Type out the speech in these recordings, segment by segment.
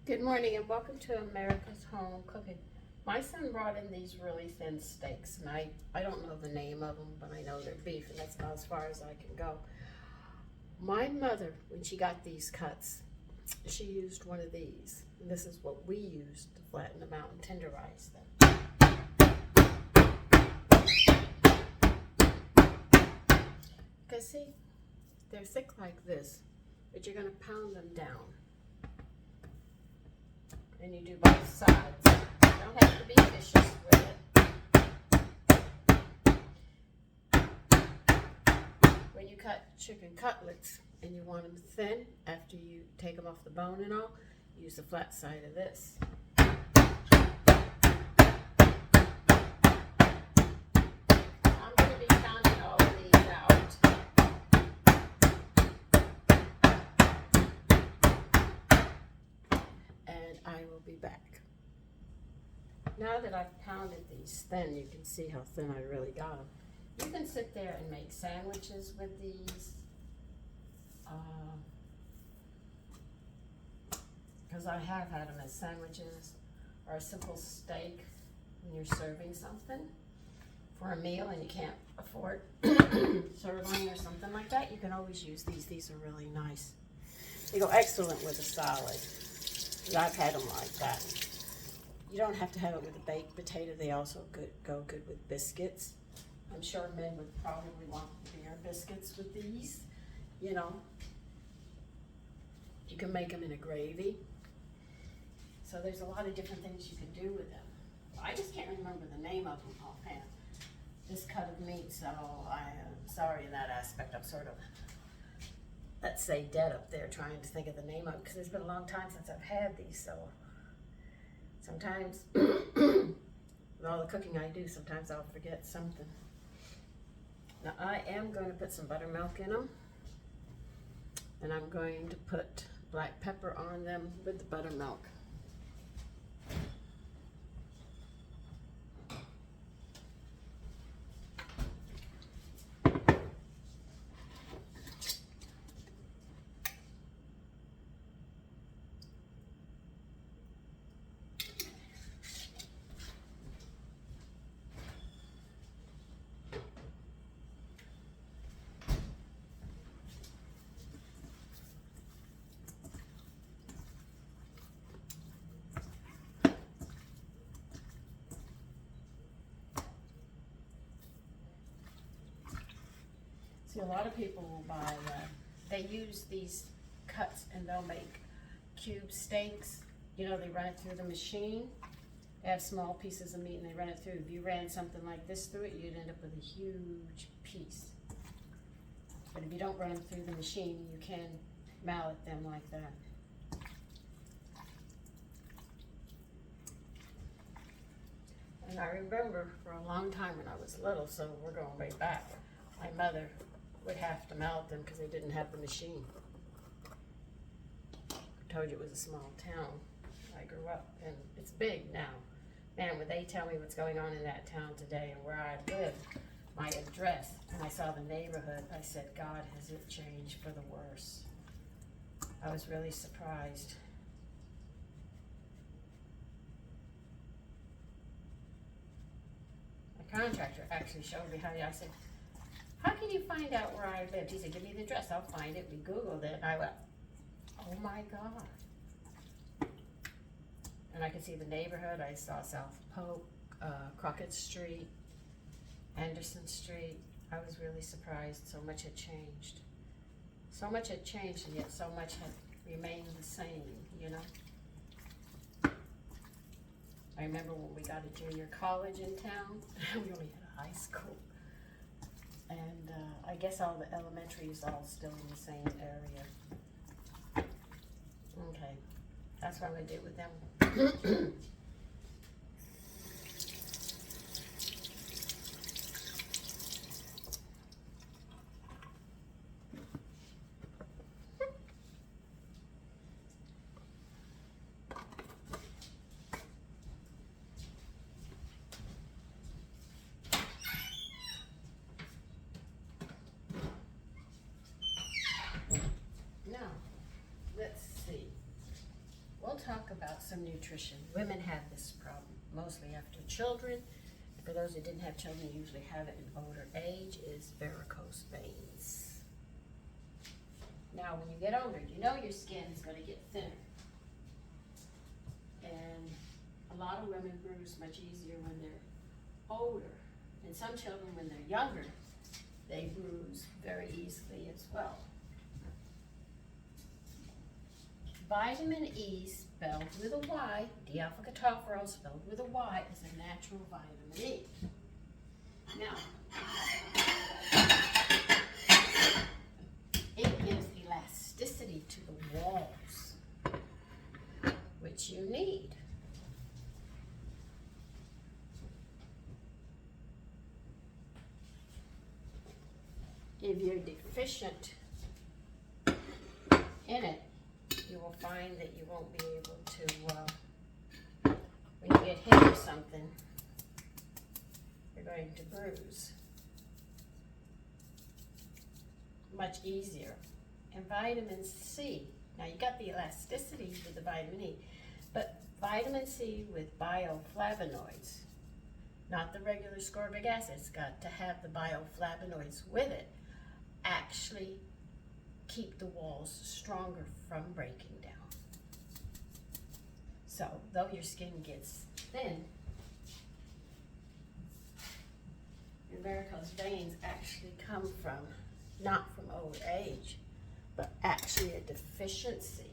Good morning and welcome to America's Home Cooking. My son brought in these really thin steaks, and I don't know the name of them, but I know they're beef, and that's about as far as I can go. My mother, when she got these cuts, she used one of these. And this is what we used to flatten them out and tenderize them. Because see, they're thick like this, but you're going to pound them down. And you do both sides. You don't have to be vicious with it. When you cut chicken cutlets and you want them thin, after you take them off the bone and all, use the flat side of this. I'm going to be pounding all of these out. And I will be back. Now that I've pounded these thin, you can see how thin I really got them. You can sit there and make sandwiches with these. Because I have had them as sandwiches or a simple steak when you're serving something for a meal and you can't afford sirloin or something like that. You can always use these. These are really nice. They go excellent with a salad. I've had them like that. You don't have to have it with a baked potato. They also go good with biscuits. I'm sure men would probably want beer biscuits with these. You know, you can make them in a gravy. So there's a lot of different things you can do with them. I just can't remember the name of them offhand. This cut of meat, so I am sorry in that aspect. I'm sort of, let's say, dead up there trying to think of the name of it because it's been a long time since I've had these. So sometimes, with all the cooking I do, sometimes I'll forget something. Now I am going to put some buttermilk in them. And I'm going to put black pepper on them with the buttermilk. See, a lot of people will buy, they use these cuts and they'll make cube steaks. You know, they run it through the machine. They have small pieces of meat and they run it through. If you ran something like this through it, you'd end up with a huge piece. But if you don't run them through the machine, you can mallet them like that. And I remember for a long time when I was little, so we're going way back, my mother would have to mallet them because they didn't have the machine. I told you it was a small town. I grew up, and it's big now. Man, when they tell me what's going on in that town today and where I live, my address, and I saw the neighborhood, I said, God, has it changed for the worse? I was really surprised. The contractor actually showed me how I said, how can you find out where I lived? He said, give me the address, I'll find it. We Googled it, and I went, oh my God. And I could see the neighborhood. I saw South Polk, Crockett Street, Anderson Street. I was really surprised. So much had changed. So much had changed, and yet so much had remained the same, you know? I remember when we got a junior college in town, we only had a high school. And I guess all the elementary is all still in the same area. Okay, that's what I'm gonna do with them. Now, let's see. We'll talk about some nutrition. Women have this problem mostly after children. For those who didn't have children, usually have it in older age, is varicose veins. Now, when you get older, you know your skin is going to get thinner. And a lot of women bruise much easier when they're older. And some children, when they're younger, they bruise very easily as well. Vitamin E, spelled with a Y, D-alpha-ketopherol spelled with a Y, is a natural vitamin E. Now, it gives elasticity to the walls, which you need. If you're deficient in it, you will find that you won't be able to, when you get hit or something, you're going to bruise much easier. And vitamin C, now you got the elasticity with the vitamin E, but vitamin C with bioflavonoids, not the regular ascorbic acid, it's got to have the bioflavonoids with it, actually keep the walls stronger from breaking down. So, though your skin gets thin, your varicose veins actually come from, not from old age, but actually a deficiency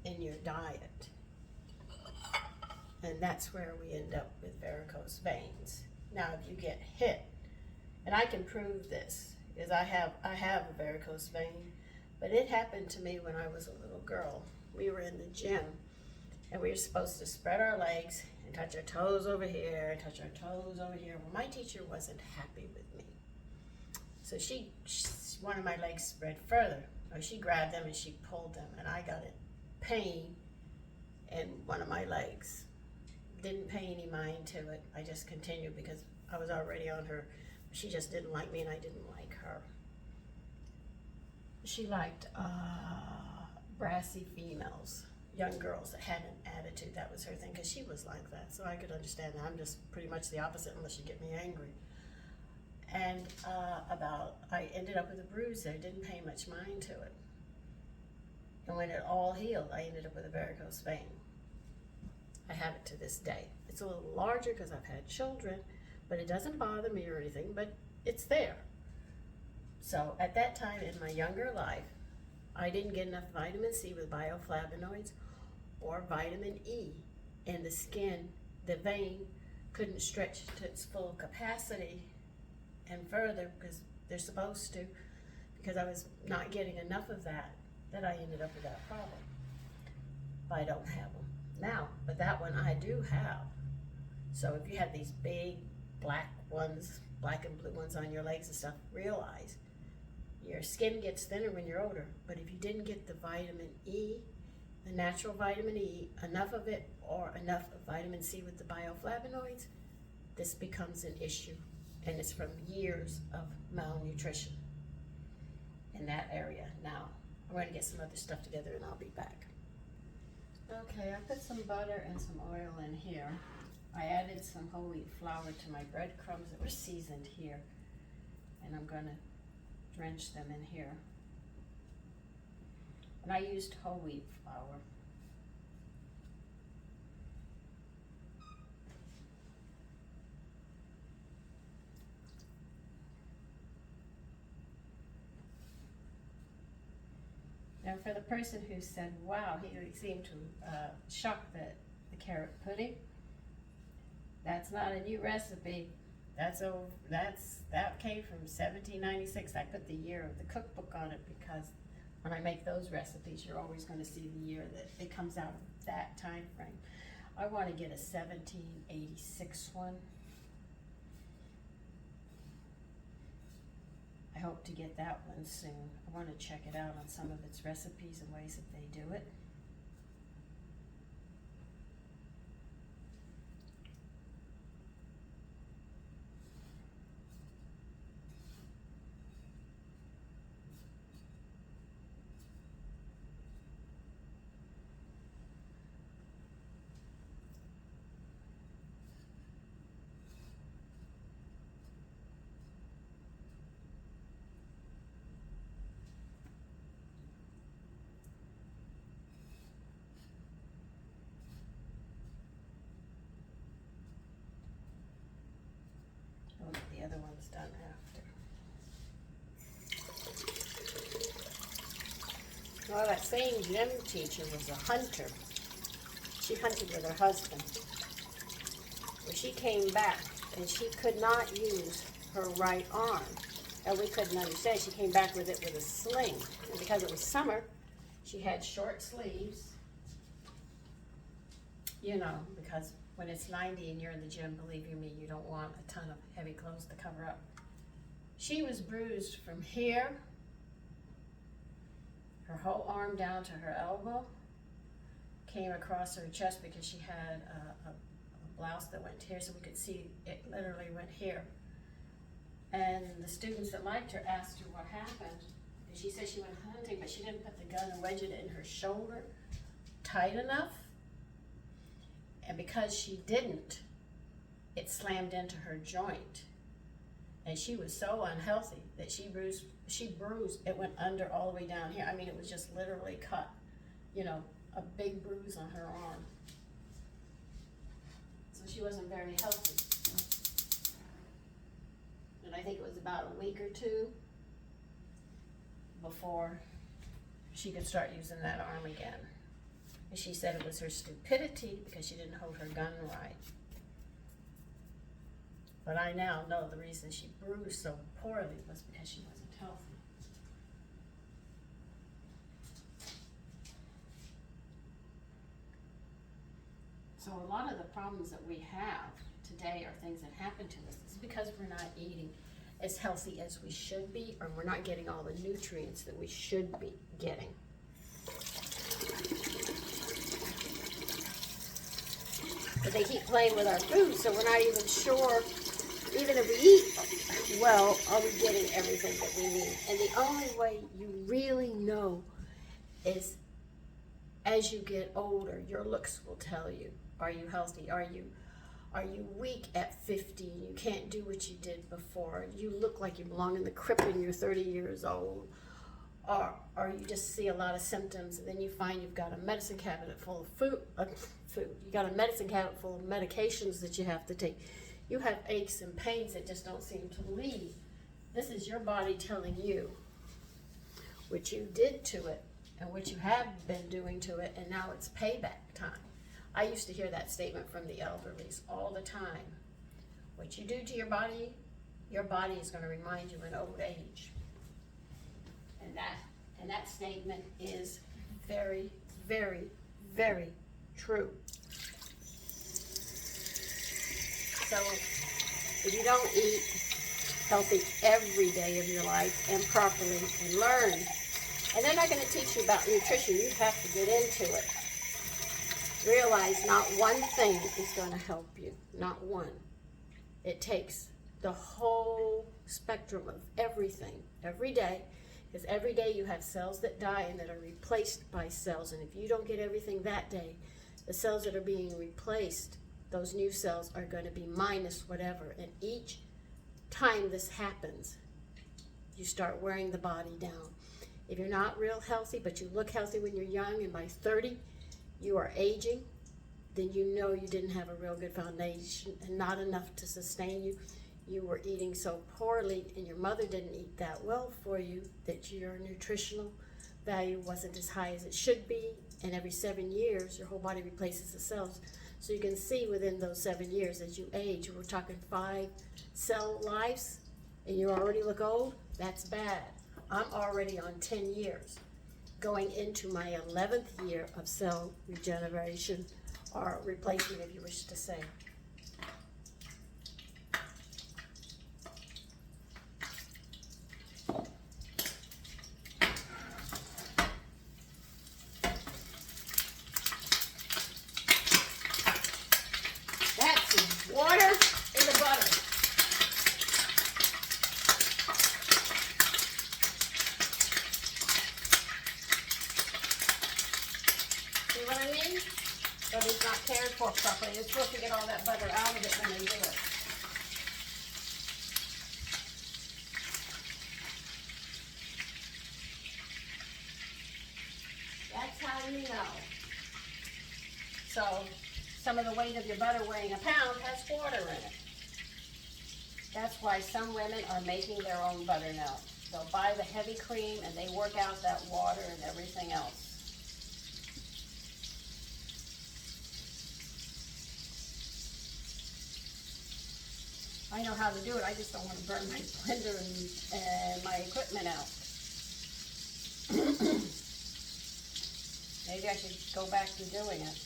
in your diet. And that's where we end up with varicose veins. Now, if you get hit, and I can prove this, is I have a varicose vein, but it happened to me when I was a little girl. We were in the gym, and we were supposed to spread our legs and touch our toes over here, and touch our toes over here. Well, my teacher wasn't happy with me. So she wanted my legs spread further. Or she grabbed them and she pulled them, and I got a pain in one of my legs. Didn't pay any mind to it. I just continued because I was already on her. She just didn't like me and I didn't like her. She liked brassy females, young girls that had an attitude. That was her thing, because she was like that. So I could understand that. I'm just pretty much the opposite unless you get me angry. And I ended up with a bruise there. Didn't pay much mind to it. And when it all healed, I ended up with a varicose vein. I have it to this day. It's a little larger because I've had children, but it doesn't bother me or anything, but it's there. So at that time in my younger life, I didn't get enough vitamin C with bioflavonoids or vitamin E, and the skin, the vein, couldn't stretch to its full capacity and further because they're supposed to, because I was not getting enough of that I ended up with that problem. But I don't have them now, but that one I do have. So if you have these big black ones, black and blue ones on your legs and stuff, realize your skin gets thinner when you're older, but if you didn't get the vitamin E, the natural vitamin E, enough of it, or enough of vitamin C with the bioflavonoids, this becomes an issue. And it's from years of malnutrition in that area. Now, I'm going to get some other stuff together and I'll be back. Okay, I put some butter and some oil in here. I added some whole wheat flour to my breadcrumbs that were seasoned here. And I'm going to drench them in here. And I used whole wheat flour. Now for the person who said, wow, he seemed to shock the carrot pudding, that's not a new recipe. That came from 1796. I put the year of the cookbook on it because when I make those recipes, you're always going to see the year that it comes out of that time frame. I want to get a 1786 one. I hope to get that one soon. I want to check it out on some of its recipes and ways that they do it. Well, that same gym teacher was a hunter. She hunted with her husband. Well, she came back and she could not use her right arm. And we couldn't understand. She came back with it with a sling. And because it was summer, she had short sleeves. You know, because when it's 90 and you're in the gym, believe you me, you don't want a ton of heavy clothes to cover up. She was bruised from here, her whole arm down to her elbow, came across her chest because she had a blouse that went here, so we could see it literally went here. And the students that liked her asked her what happened. And she said she went hunting, but she didn't put the gun and wedge it in her shoulder tight enough. And because she didn't, it slammed into her joint. And she was so unhealthy that she bruised, it went under all the way down here. I mean, it was just literally cut, you know, a big bruise on her arm. So she wasn't very healthy. And I think it was about a week or two before she could start using that arm again. And she said it was her stupidity because she didn't hold her gun right. But I now know the reason she bruised so poorly was because she wasn't healthy. So a lot of the problems that we have today are things that happen to us. It's because we're not eating as healthy as we should be, or we're not getting all the nutrients that we should be getting. But they keep playing with our food, so we're not even sure, even if we eat well, are we getting everything that we need? And the only way you really know is as you get older, your looks will tell you. Are you healthy? Are you weak at 50 and you can't do what you did before? You look like you belong in the crypt when you're 30 years old. Or you just see a lot of symptoms, and then you find you've got a medicine cabinet full of food. You got a medicine cabinet full of medications that you have to take. You have aches and pains that just don't seem to leave. This is your body telling you what you did to it and what you have been doing to it, and now it's payback time. I used to hear that statement from the elderlies all the time. What you do to your body is going to remind you in old age. And that statement is very, very, very true. So if you don't eat healthy every day of your life and properly and learn, and they're not going to teach you about nutrition, you have to get into it. Realize not one thing is going to help you, not one. It takes the whole spectrum of everything every day. Because every day you have cells that die and that are replaced by cells. And if you don't get everything that day, the cells that are being replaced, those new cells are going to be minus whatever. And each time this happens, you start wearing the body down. If you're not real healthy, but you look healthy when you're young, and by 30 you are aging, then you know you didn't have a real good foundation and not enough to sustain you. You were eating so poorly, and your mother didn't eat that well for you, that your nutritional value wasn't as high as it should be. And every 7 years, your whole body replaces the cells. So you can see within those 7 years, as you age, we're talking 5 cell lives, and you already look old. That's bad. I'm already on 10 years, going into my 11th year of cell regeneration, or replacement, if you wish to say. Water in the butter. See what I mean? But it's not cared for properly. You're supposed to get all that butter out of it when they do it. That's how you know. So, some of the weight of your butter weighing a pound has water in it. That's why some women are making their own butter now. They'll buy the heavy cream and they work out that water and everything else. I know how to do it, I just don't want to burn my blender and my equipment out. Maybe I should go back to doing it.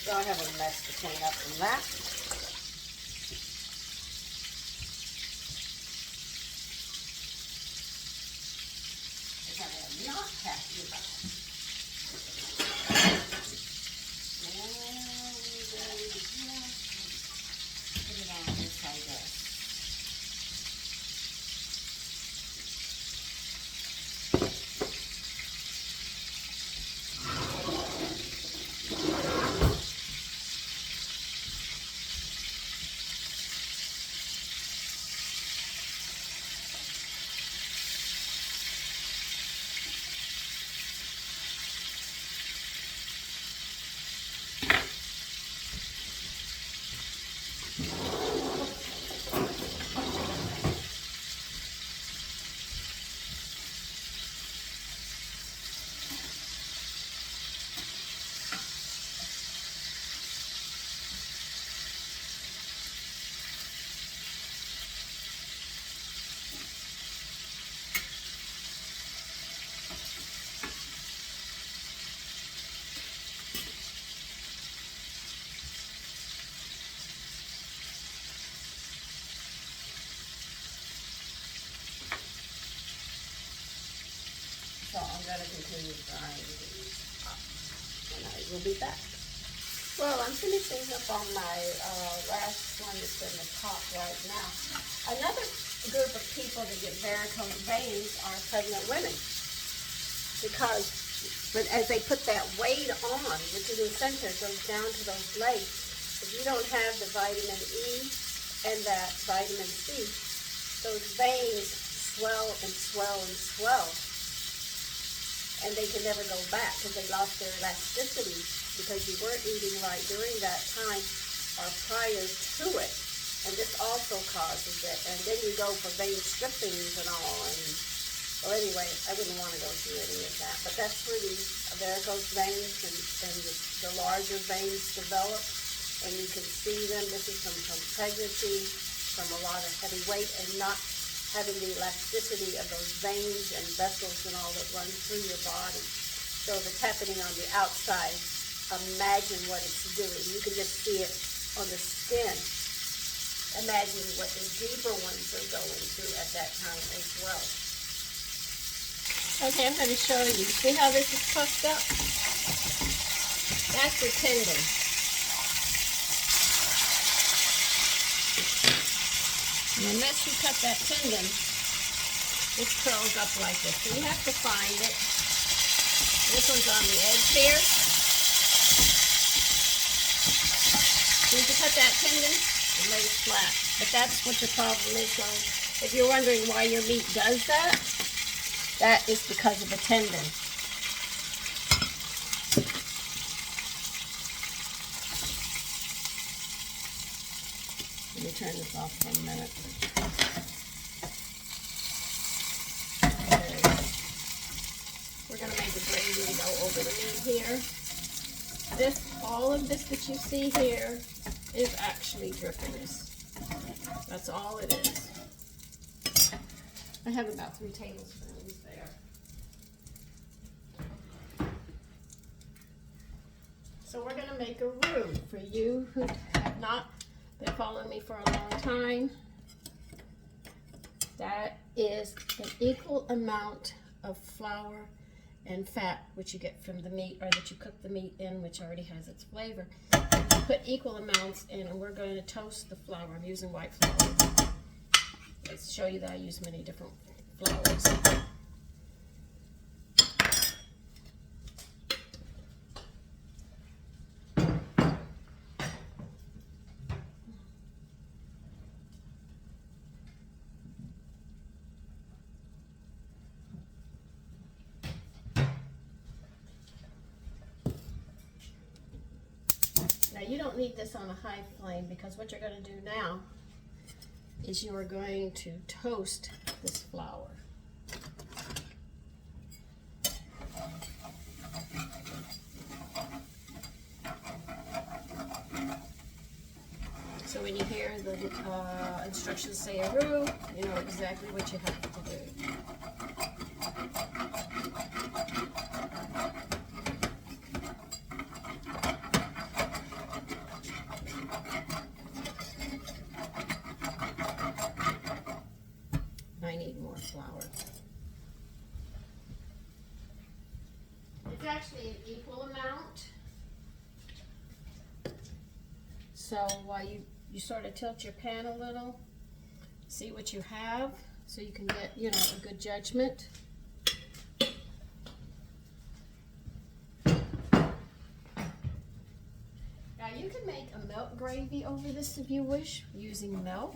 So I have a mess to clean up from that. Which I am not happy about. And then put it on this, I guess. So I'm going to continue frying these up, and I will be back. Well, I'm finishing up on my last one that's in the pot right now. Another group of people that get varicose veins are pregnant women, because as they put that weight on, which is in the center, it goes down to those legs. If you don't have the vitamin E and that vitamin C, those veins swell and swell and swell. And they can never go back because they lost their elasticity because you weren't eating right during that time or prior to it. And this also causes it. And then you go for vein strippings and all. And well, anyway, I wouldn't want to go through any of that. But that's where the varicose veins and the larger veins develop. And you can see them. This is from pregnancy, from a lot of heavy weight, and not having the elasticity of those veins and vessels and all that run through your body. So if it's happening on the outside, imagine what it's doing. You can just see it on the skin. Imagine what the deeper ones are going through at that time as well. Okay, I'm going to show you. See how this is puffed up? That's the tendon. And unless you cut that tendon, it curls up like this. So you have to find it. This one's on the edge here. So you can cut that tendon and lay it flat. But that's what the problem is. So if you're wondering why your meat does that, that is because of the tendon. Let me turn this off for a minute. Okay. We're going to make the gravy and go over the meat here. All of this that you see here is actually drippings. That's all it is. I have about 3 tablespoons there. So we're going to make a roux for you who have not been following me for a long time. That is an equal amount of flour and fat, which you get from the meat, or that you cook the meat in, which already has its flavor. put equal amounts in, and we're going to toast the flour. I'm using white flour. Let's show you that I use many different flours. Now you don't need this on a high flame, because what you're going to do now is you are going to toast this flour. So when you hear the instructions say a roux, you know exactly what you have to do. I need more flour. It's actually an equal amount. So while you sort of tilt your pan a little, see what you have, so you can get, you know, a good judgment. Now you can make a milk gravy over this if you wish, using milk,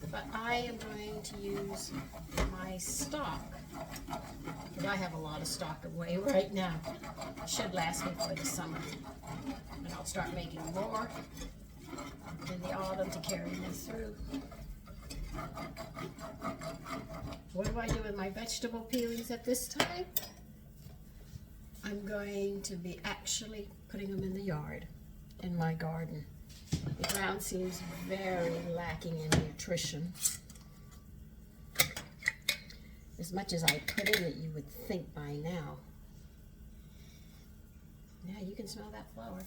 but I am going to use my stock, because I have a lot of stock away right now. It should last me for the summer, and I'll start making more in the autumn to carry me through. What do I do with my vegetable peelings at this time? I'm going to be actually putting them in the yard, in my garden. The ground seems very lacking in nutrition. As much as I put in it, you would think by now. Yeah, you can smell that flour.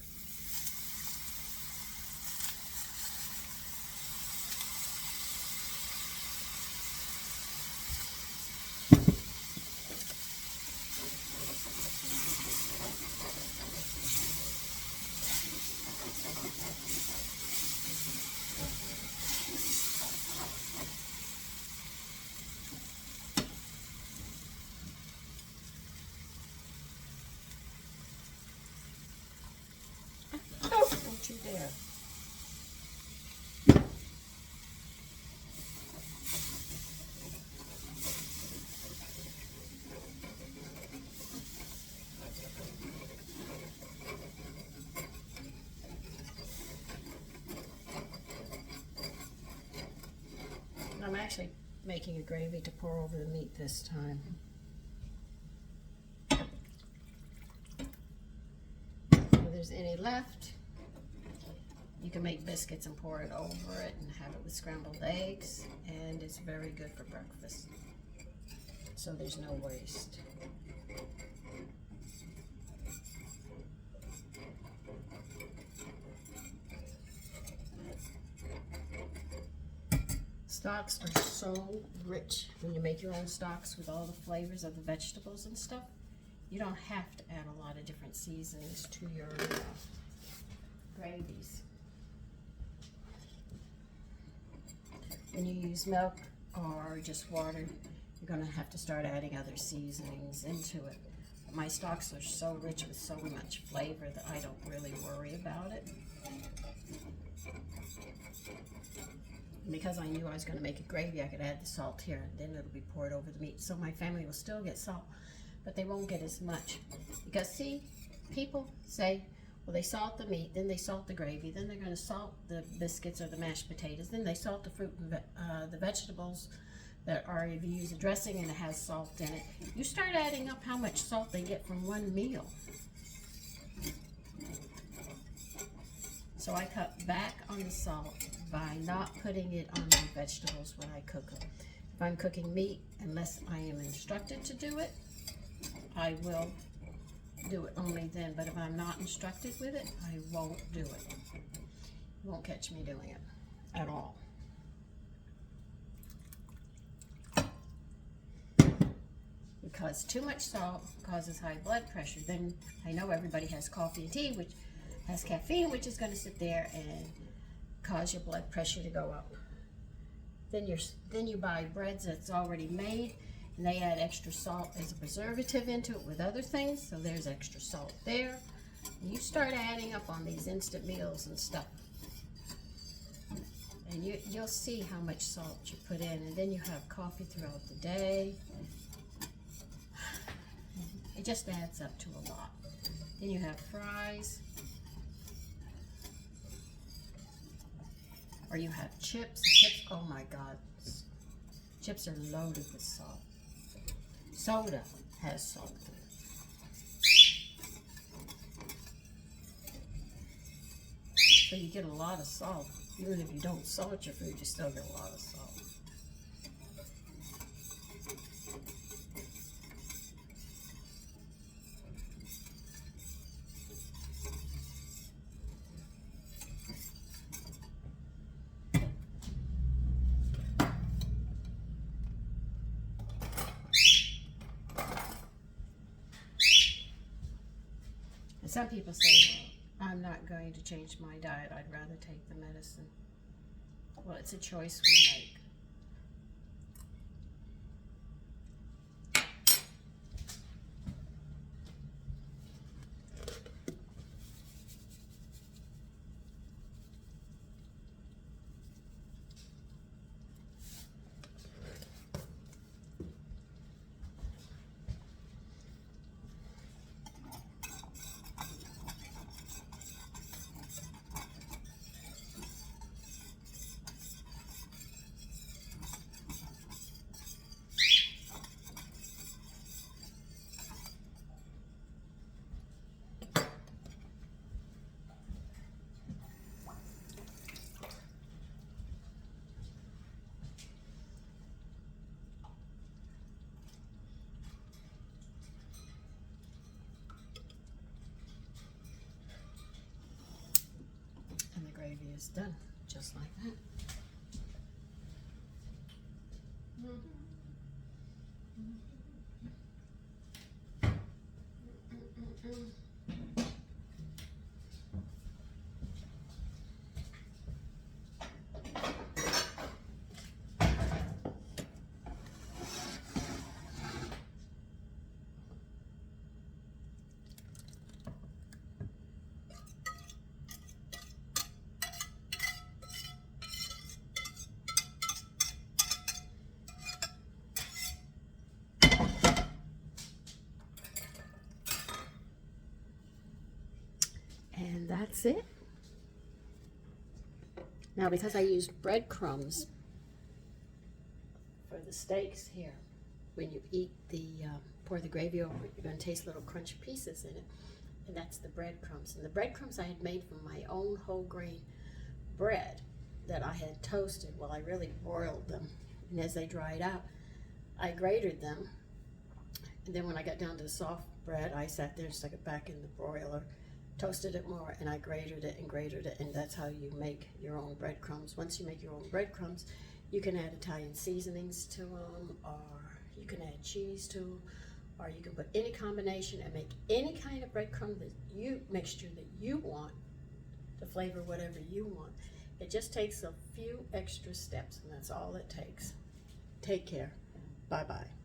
Don't you dare. I'm actually making a gravy to pour over the meat this time. If there's any left, you can make biscuits and pour it over it and have it with scrambled eggs, and it's very good for breakfast. So there's no waste. Stocks are so rich when you make your own stocks with all the flavors of the vegetables and stuff. You don't have to add a lot of different seasonings to your gravies. When you use milk or just water, you're going to have to start adding other seasonings into it. But my stocks are so rich with so much flavor that I don't really worry about it. Because I knew I was going to make a gravy, I could add the salt here, and then it'll be poured over the meat. So my family will still get salt, but they won't get as much. Because see, people say, well, they salt the meat, then they salt the gravy, then they're going to salt the biscuits or the mashed potatoes, then they salt the fruit and the vegetables that are, if you use a dressing and it has salt in it. You start adding up how much salt they get from one meal. So I cut back on the salt by not putting it on my vegetables when I cook them. If I'm cooking meat, unless I am instructed to do it, I will do it only then. But if I'm not instructed with it, I won't do it. You won't catch me doing it at all. Because too much salt causes high blood pressure. Then I know everybody has coffee and tea, which has caffeine, which is going to sit there and cause your blood pressure to go up. Then you buy breads that's already made, and they add extra salt as a preservative into it with other things, so there's extra salt there. And you start adding up on these instant meals and stuff, and you'll see how much salt you put in. And then you have coffee throughout the day. It just adds up to a lot. Then you have fries, or you have chips. Chips, oh my God, chips are loaded with salt. Soda has salt in it. So you get a lot of salt. Even if you don't salt your food, you still get a lot of salt. Some people say, well, I'm not going to change my diet. I'd rather take the medicine. Well, it's a choice we make. And the gravy is done, just like that. And that's it. Now, because I used breadcrumbs for the steaks here, when you eat pour the gravy over it, you're going to taste little crunchy pieces in it. And that's the breadcrumbs. And the breadcrumbs I had made from my own whole grain bread that I had toasted. Well, I really broiled them. And as they dried out, I grated them. And then when I got down to the soft bread, I sat there and stuck it back in the broiler, toasted it more, and I grated it, and that's how you make your own breadcrumbs. Once you make your own breadcrumbs, you can add Italian seasonings to them, or you can add cheese to them, or you can put any combination and make any kind of breadcrumb mixture that you want to flavor whatever you want. It just takes a few extra steps, and that's all it takes. Take care. Bye-bye.